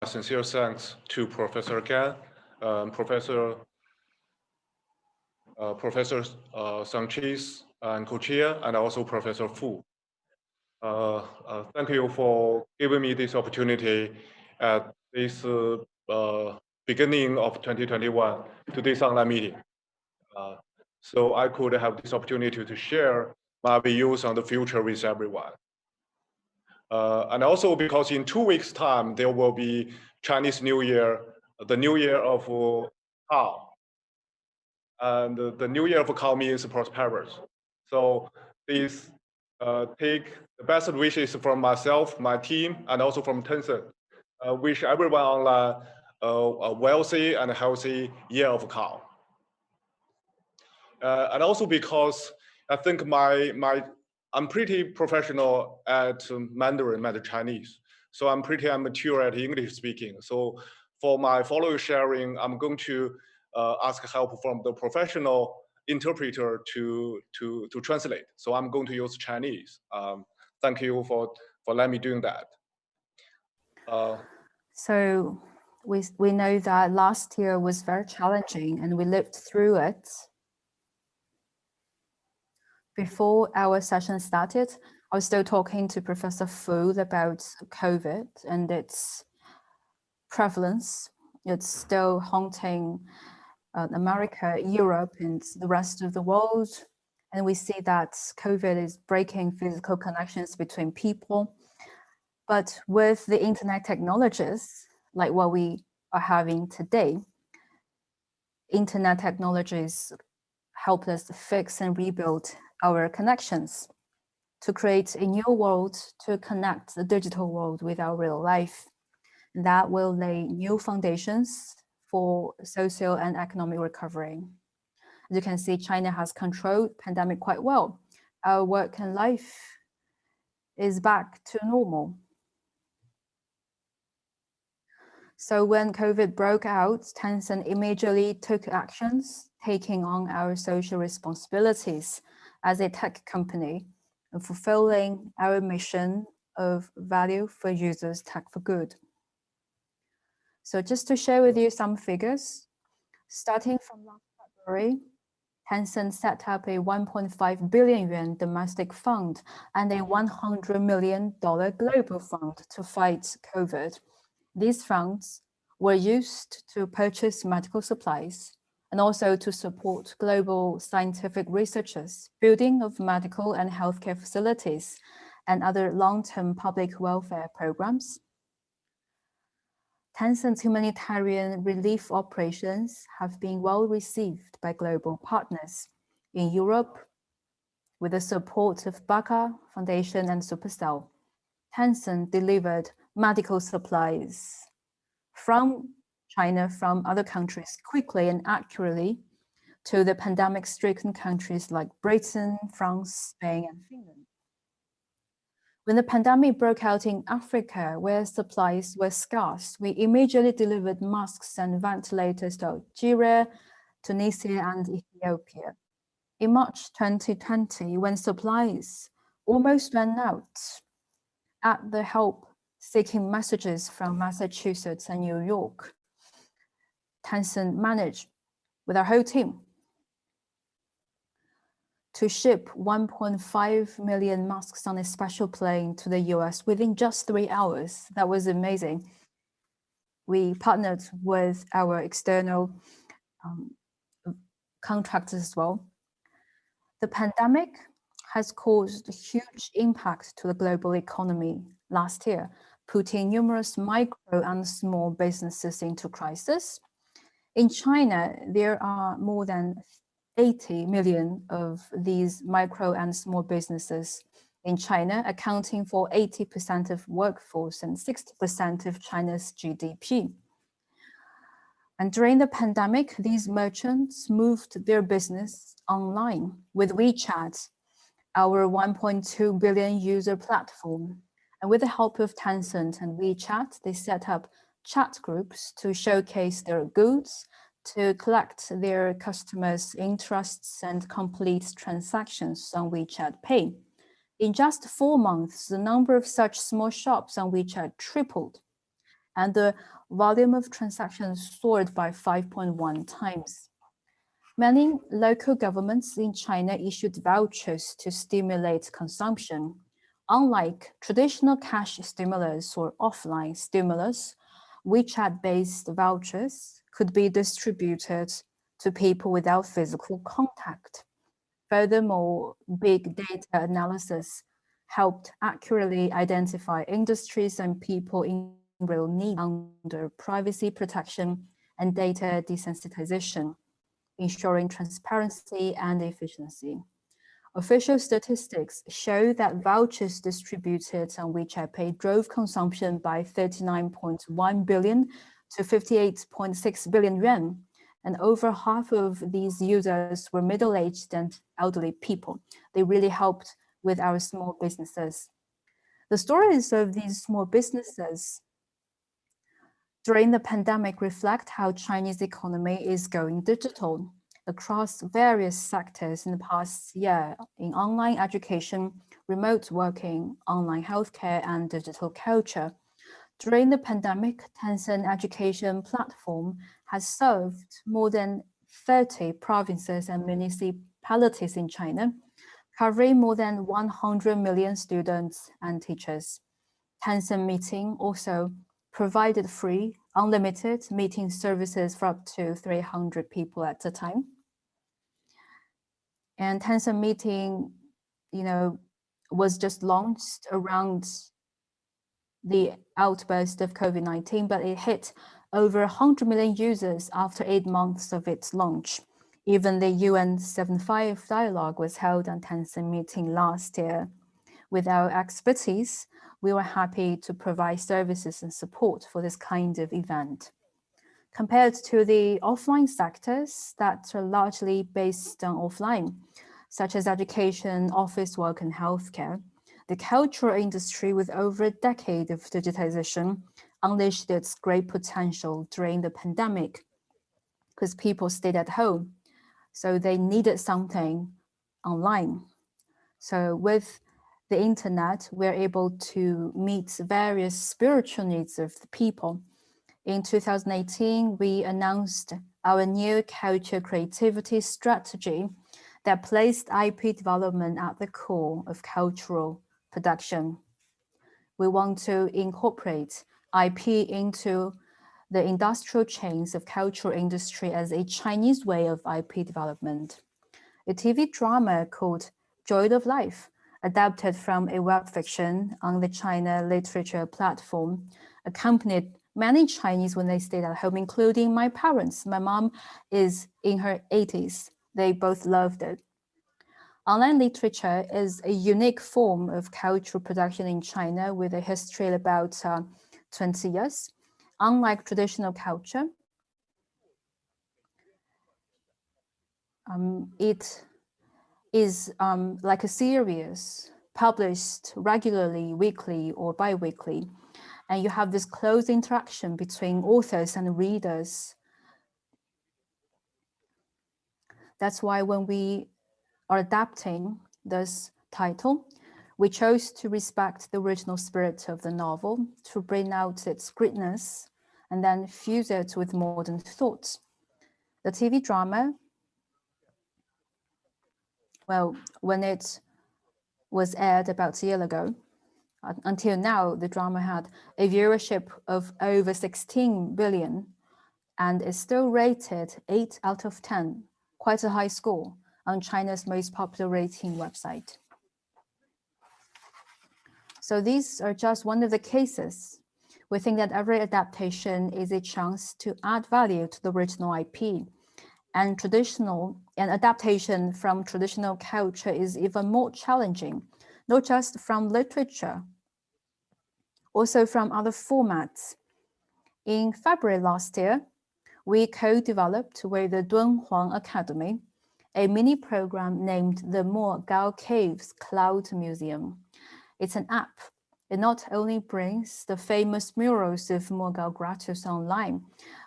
sincere thanks to Professor Gan, Professor Sanchis and co-chair, and also Professor Fu. Thank you for giving me this opportunity at this beginning of 2021 to this online meeting. So I could have this opportunity to share my views on the future with everyone. And also because in 2 weeks' time, there will be Chinese New Year, the New Year of Cow. And the New Year of Cow means prosperous. So please take the best wishes from myself, my team, and also from Tencent. Wish everyone online a wealthy and healthy Year of Cow. And also because I think I'm pretty professional at Mandarin, Chinese. So I'm pretty amateur at English speaking. So for my follow sharing, I'm going to ask help from the professional interpreter to translate. So I'm going to use Chinese. Thank you for letting me doing that. So we know that last year was very challenging and we lived through it. Before our session started, I was still talking to Professor Fu about COVID and its prevalence. It's still haunting America, Europe, and the rest of the world. And we see that COVID is breaking physical connections between people. But with the internet technologies, like what we are having today, internet technologies help us fix and rebuild our connections to create a new world to connect the digital world with our real life. That will lay new foundations for social and economic recovery. As you can see, China has controlled pandemic quite well. Our work and life is back to normal. So when COVID broke out, Tencent immediately took actions, taking on our social responsibilities as a tech company and fulfilling our mission of value for users, tech for good. So just to share with you some figures, starting from last February, Tencent set up a 1.5 billion yuan domestic fund and a $100 million global fund to fight COVID. These funds were used to purchase medical supplies and also to support global scientific researchers, building of medical and healthcare facilities, and other long-term public welfare programs. Tencent's humanitarian relief operations have been well received by global partners. In Europe, with the support of Baca Foundation and Supercell, Tencent delivered medical supplies from China, from other countries, quickly and accurately to the pandemic-stricken countries like Britain, France, Spain, and Finland. When the pandemic broke out in Africa, where supplies were scarce, we immediately delivered masks and ventilators to Algeria, Tunisia, and Ethiopia. In March 2020, when supplies almost ran out, at the help-seeking messages from Massachusetts and New York, Tencent managed, with our whole team, to ship 1.5 million masks on a special plane to the US within just 3 hours. That was amazing. We partnered with our external contractors as well. The pandemic has caused a huge impact to the global economy last year, putting numerous micro and small businesses into crisis. In China, there are more than 80 million of these micro and small businesses in China, accounting for 80% of workforce and 60% of China's GDP. And during the pandemic, these merchants moved their business online with WeChat, our 1.2 billion user platform. And with the help of Tencent and WeChat, they set up chat groups to showcase their goods, to collect their customers' interests and complete transactions on WeChat Pay. In just 4 months, the number of such small shops on WeChat tripled. and the volume of transactions soared by 5.1 times. Many local governments in China issued vouchers to stimulate consumption. Unlike traditional cash stimulus or offline stimulus, WeChat-based vouchers could be distributed to people without physical contact. Furthermore, big data analysis helped accurately identify industries and people in real need under privacy protection and data desensitization, ensuring transparency and efficiency. Official statistics show that vouchers distributed on WeChat Pay drove consumption by 39.1 billion to 58.6 billion yuan. And over half of these users were middle-aged and elderly people. They really helped with our small businesses. The stories of these small businesses during the pandemic reflect how Chinese economy is going digital across various sectors in the past year in online education, remote working, online healthcare, and digital culture. During the pandemic, Tencent education platform has served more than 30 provinces and municipalities in China, covering more than 100 million students and teachers. Tencent Meeting also provided free, unlimited meeting services for up to 300 people at a time. And Tencent Meeting, was just launched around the outburst of COVID-19, but it hit over 100 million users after 8 months of its launch. Even the UN 75 dialogue was held on Tencent Meeting last year. With our expertise, we were happy to provide services and support for this kind of event. Compared to the offline sectors that are largely based on offline, such as education, office work, and healthcare, the cultural industry with over a decade of digitization unleashed its great potential during the pandemic because people stayed at home. So they needed something online. So with the internet, we're able to meet various spiritual needs of the people. In 2018, we announced our new Neocultural Creativity strategy that placed IP development at the core of cultural production. We want to incorporate IP into the industrial chains of cultural industry as a Chinese way of IP development. A TV drama called Joy of Life, adapted from a web fiction on the China literature platform, accompanied many Chinese when they stayed at home, including my parents. My mom is in her 80s. They both loved it. Online literature is a unique form of cultural production in China with a history of about 20 years. Unlike traditional culture, it is like a series published regularly, weekly or bi-weekly. And you have this close interaction between authors and readers. That's why when we are adapting this title, we chose to respect the original spirit of the novel, to bring out its greatness, and then fuse it with modern thoughts. The TV drama, well, when it was aired about a year ago, until now, the drama had a viewership of over 16 billion and is still rated 8 out of 10, quite a high score on China's most popular rating website. So these are just one of the cases. We think that every adaptation is a chance to add value to the original IP. And adaptation from traditional culture is even more challenging, not just from literature, also from other formats. In February last year, we co-developed with the Dunhuang Academy a mini program named the Mogao Caves Cloud Museum. It's an app. It not only brings the famous murals of Mogao Grottos online,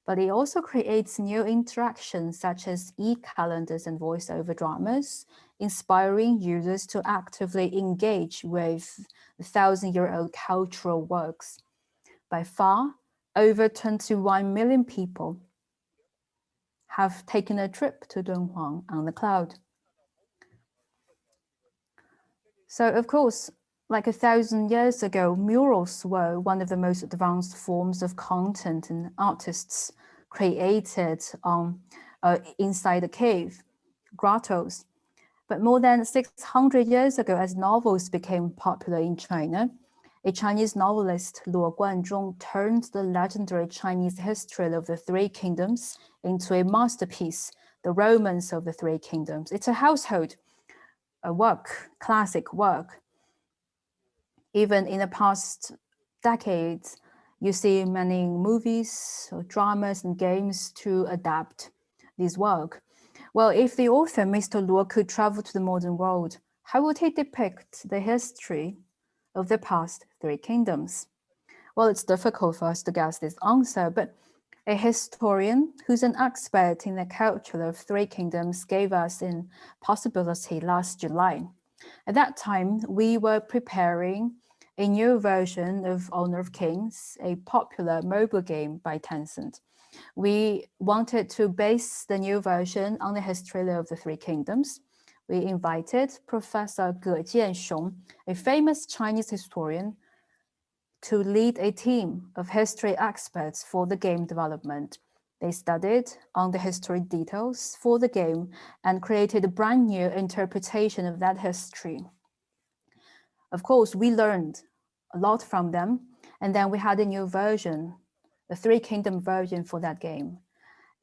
but it also creates new interactions such as e-calendars and voiceover dramas, inspiring users to actively engage with 1,000-year-old cultural works. By far, over 21 million people have taken a trip to Dunhuang on the cloud. So of course, like 1,000 years ago, murals were one of the most advanced forms of content, and artists created inside a cave, grottos. But more than 600 years ago, as novels became popular in China, a Chinese novelist, Luo Guanzhong, turned the legendary Chinese history of the Three Kingdoms into a masterpiece, The Romance of the Three Kingdoms. It's a household work, classic work. Even in the past decades, you see many movies, or dramas, and games to adapt this work. Well, if the author, Mr. Luo, could travel to the modern world, how would he depict the history of the past three kingdoms? Well, it's difficult for us to guess this answer, but a historian who's an expert in the culture of three kingdoms gave us a possibility last July. At that time, we were preparing a new version of Honor of Kings, a popular mobile game by Tencent. We wanted to base the new version on the history of the Three Kingdoms. We invited Professor Ge Jianxiong, a famous Chinese historian, to lead a team of history experts for the game development. They studied on the history details for the game and created a brand new interpretation of that history. Of course, we learned a lot from them, and then we had a new version, the Three Kingdom version for that game.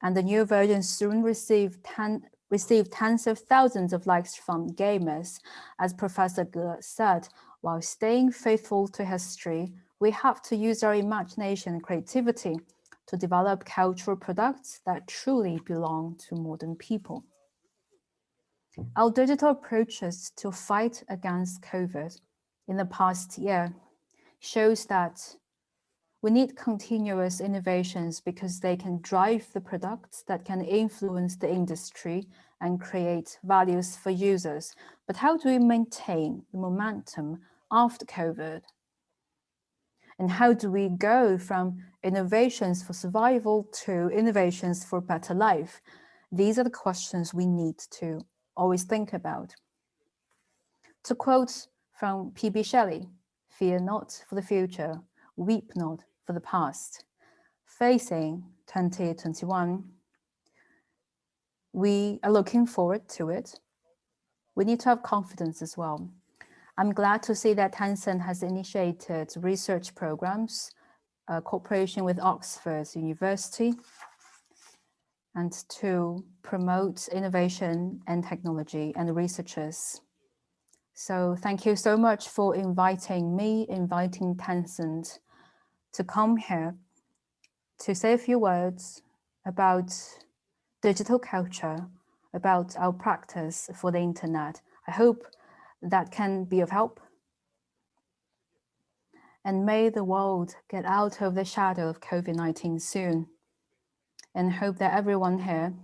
And the new version soon received tens of thousands of likes from gamers. As Professor Ge said, while staying faithful to history, we have to use our imagination and creativity to develop cultural products that truly belong to modern people. Our digital approaches to fight against COVID in the past year shows that we need continuous innovations because they can drive the products that can influence the industry and create values for users. But how do we maintain the momentum after COVID? And how do we go from innovations for survival to innovations for better life? These are the questions we need to always think about. To quote from P.B. Shelley, "Fear not for the future, weep not for the past." Facing 2021, we are looking forward to it. We need to have confidence as well. I'm glad to see that Tencent has initiated research programs, cooperation with Oxford University, and to promote innovation and technology and researchers. So thank you so much for inviting me, inviting Tencent to come here to say a few words about digital culture, about our practice for the internet. I hope that can be of help. And may the world get out of the shadow of COVID-19 soon, and hope that everyone here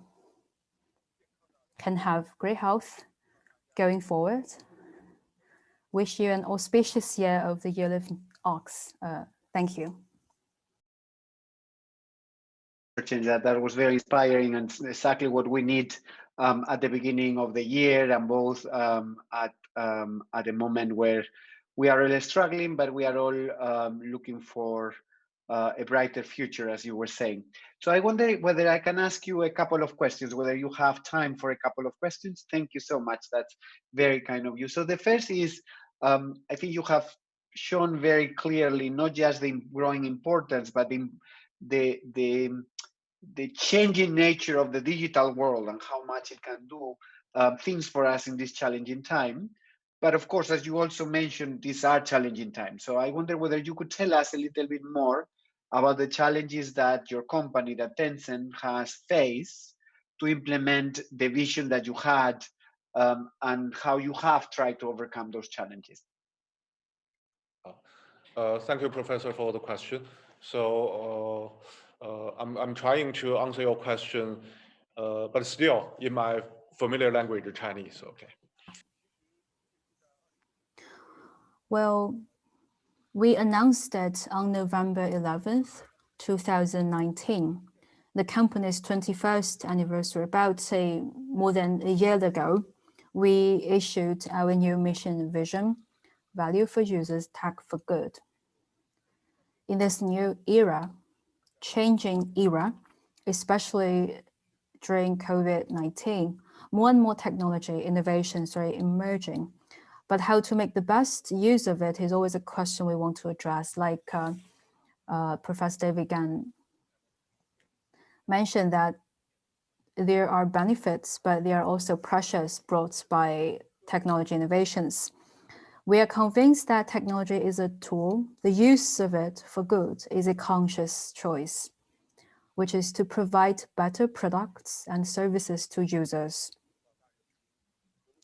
can have great health going forward. Wish you an auspicious year of the Year of Ox. Thank you. That was very inspiring and exactly what we need at the beginning of the year, and both at a moment where we are really struggling, but we are all looking for a brighter future, as you were saying. So I wonder whether I can ask you a couple of questions, whether you have time for a couple of questions. Thank you so much. That's very kind of you. So the first is, I think you have shown very clearly not just the growing importance, but the changing nature of the digital world and how much it can do things for us in this challenging time. But of course, as you also mentioned, these are challenging times. So I wonder whether you could tell us a little bit more about the challenges that your company, that Tencent, has faced to implement the vision that you had, and how you have tried to overcome those challenges. Thank you, Professor, for the question. So I'm trying to answer your question, but still in my familiar language, Chinese. Okay. Well, we announced it on November 11th, 2019, the company's 21st anniversary, about more than a year ago, we issued our new mission and vision, value for users, tech for good. In this new era, changing era, especially during COVID-19, more and more technology innovations are emerging. But how to make the best use of it is always a question we want to address. Like Professor David Gan mentioned, that there are benefits, but there are also pressures brought by technology innovations. We are convinced that technology is a tool. The use of it for good is a conscious choice, which is to provide better products and services to users,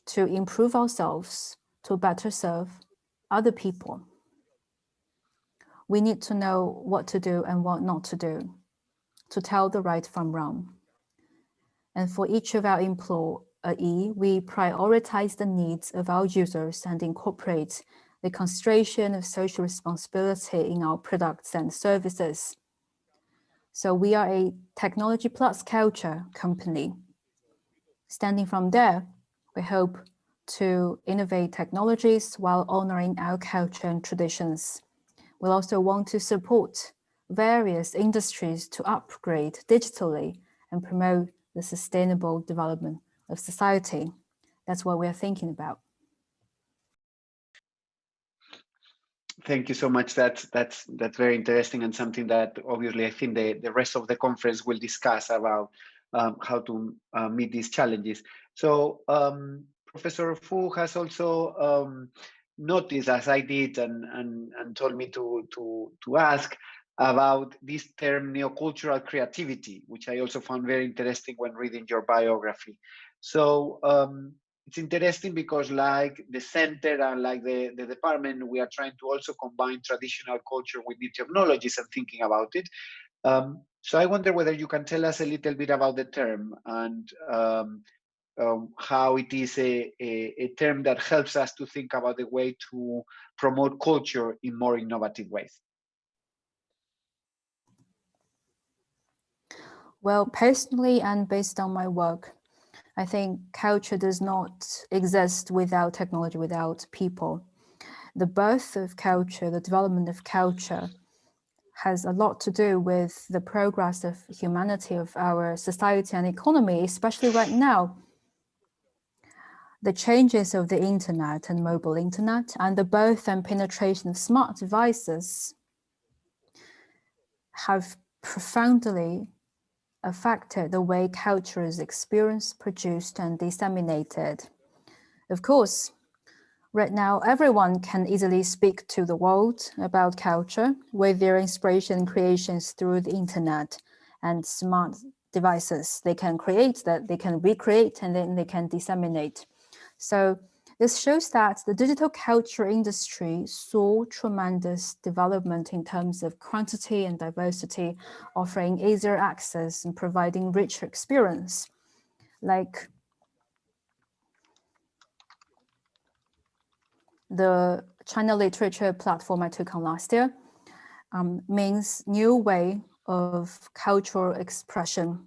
to improve ourselves, to better serve other people. We need to know what to do and what not to do, to tell the right from wrong. And for each of our employees, we prioritize the needs of our users and incorporate the consideration of social responsibility in our products and services. So we are a technology plus culture company. Standing from there, we hope to innovate technologies while honoring our culture and traditions. We'll also want to support various industries to upgrade digitally and promote the sustainable development of society. That's what we are thinking about. Thank you so much. That's very interesting, and something that obviously I think the rest of the conference will discuss about how to meet these challenges. So Professor Fu has also noticed, as I did, and told me to ask about this term neocultural creativity, which I also found very interesting when reading your biography. So it's interesting because, like the center and like the department, we are trying to also combine traditional culture with new technologies and thinking about it. So I wonder whether you can tell us a little bit about the term and how it is a term that helps us to think about the way to promote culture in more innovative ways. Well, personally and based on my work, I think culture does not exist without technology, without people. The birth of culture, the development of culture has a lot to do with the progress of humanity, of our society and economy, especially right now. The changes of the internet and mobile internet and the birth and penetration of smart devices have profoundly affected the way culture is experienced, produced, and disseminated. Of course, right now, everyone can easily speak to the world about culture with their inspiration and creations through the internet and smart devices. They can create that, they can recreate, and then they can disseminate. So this shows that the digital culture industry saw tremendous development in terms of quantity and diversity, offering easier access and providing richer experience. Like the China Literature platform I took on last year means new way of cultural expression.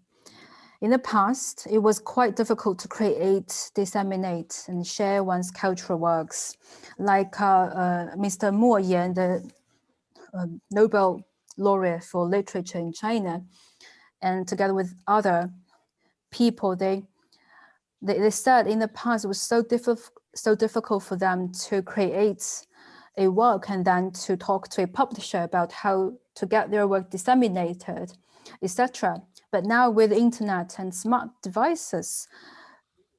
In the past, it was quite difficult to create, disseminate, and share one's cultural works. Like Mr. Mo Yan, the Nobel laureate for literature in China, and together with other people, they said in the past it was so difficult for them to create a work and then to talk to a publisher about how to get their work disseminated, etc. But now with the internet and smart devices,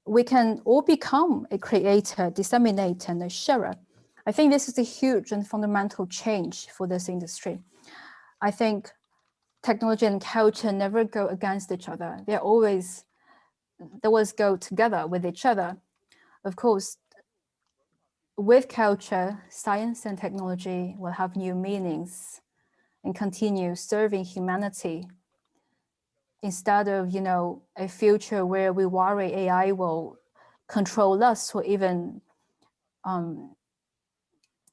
we can all become a creator, disseminator, and a sharer. I think this is a huge and fundamental change for this industry. I think technology and culture never go against each other. They always go together with each other. Of course, with culture, science and technology will have new meanings and continue serving humanity instead of, a future where we worry AI will control us or even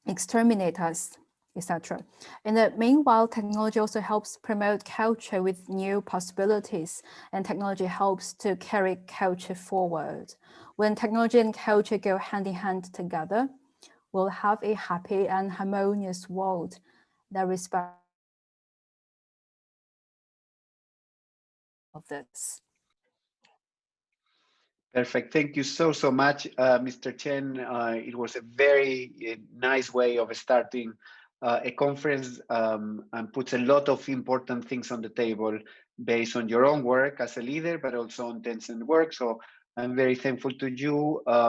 exterminate us. etc. In the meanwhile, technology also helps promote culture with new possibilities, and technology helps to carry culture forward. When technology and culture go hand in hand together, we'll have a happy and harmonious world that respects of this. Perfect. Thank you so much, Mr. Chen. It was a very nice way of starting a conference and puts a lot of important things on the table based on your own work as a leader, but also on Tencent work. So I'm very thankful to you.